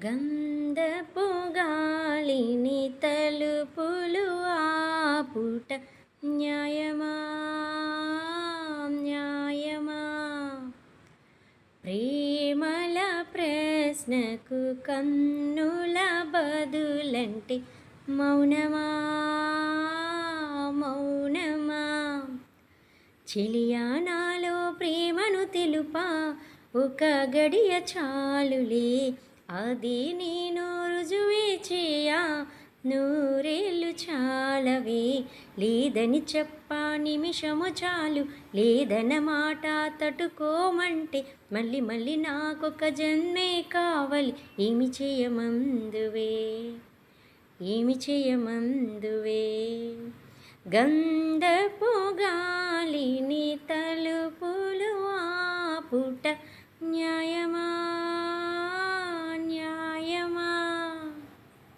గంధపు గాలిని తలుపులు ఆపుట న్యాయమా న్యాయమా? ప్రేమల ప్రశ్నకు కన్నుల బదులంటే మౌనమా మౌనమా? చెలియా నాలో ప్రేమను తెలుపా, ఒక గడియ చాలులే, అది నేను రుజువే చేయా, నూరేళ్ళు చాలవే. లేదని చెప్పా నిమిషము చాలు, లేదన్న మాట తట్టుకోమంటే మళ్ళీ మళ్ళీ నాకొక జన్మే కావాలి. ఏమి చేయమందువే ఏమి చేయమందువే? గంధపు గాలిని తలుపులు ఆపుట న్యాయమా?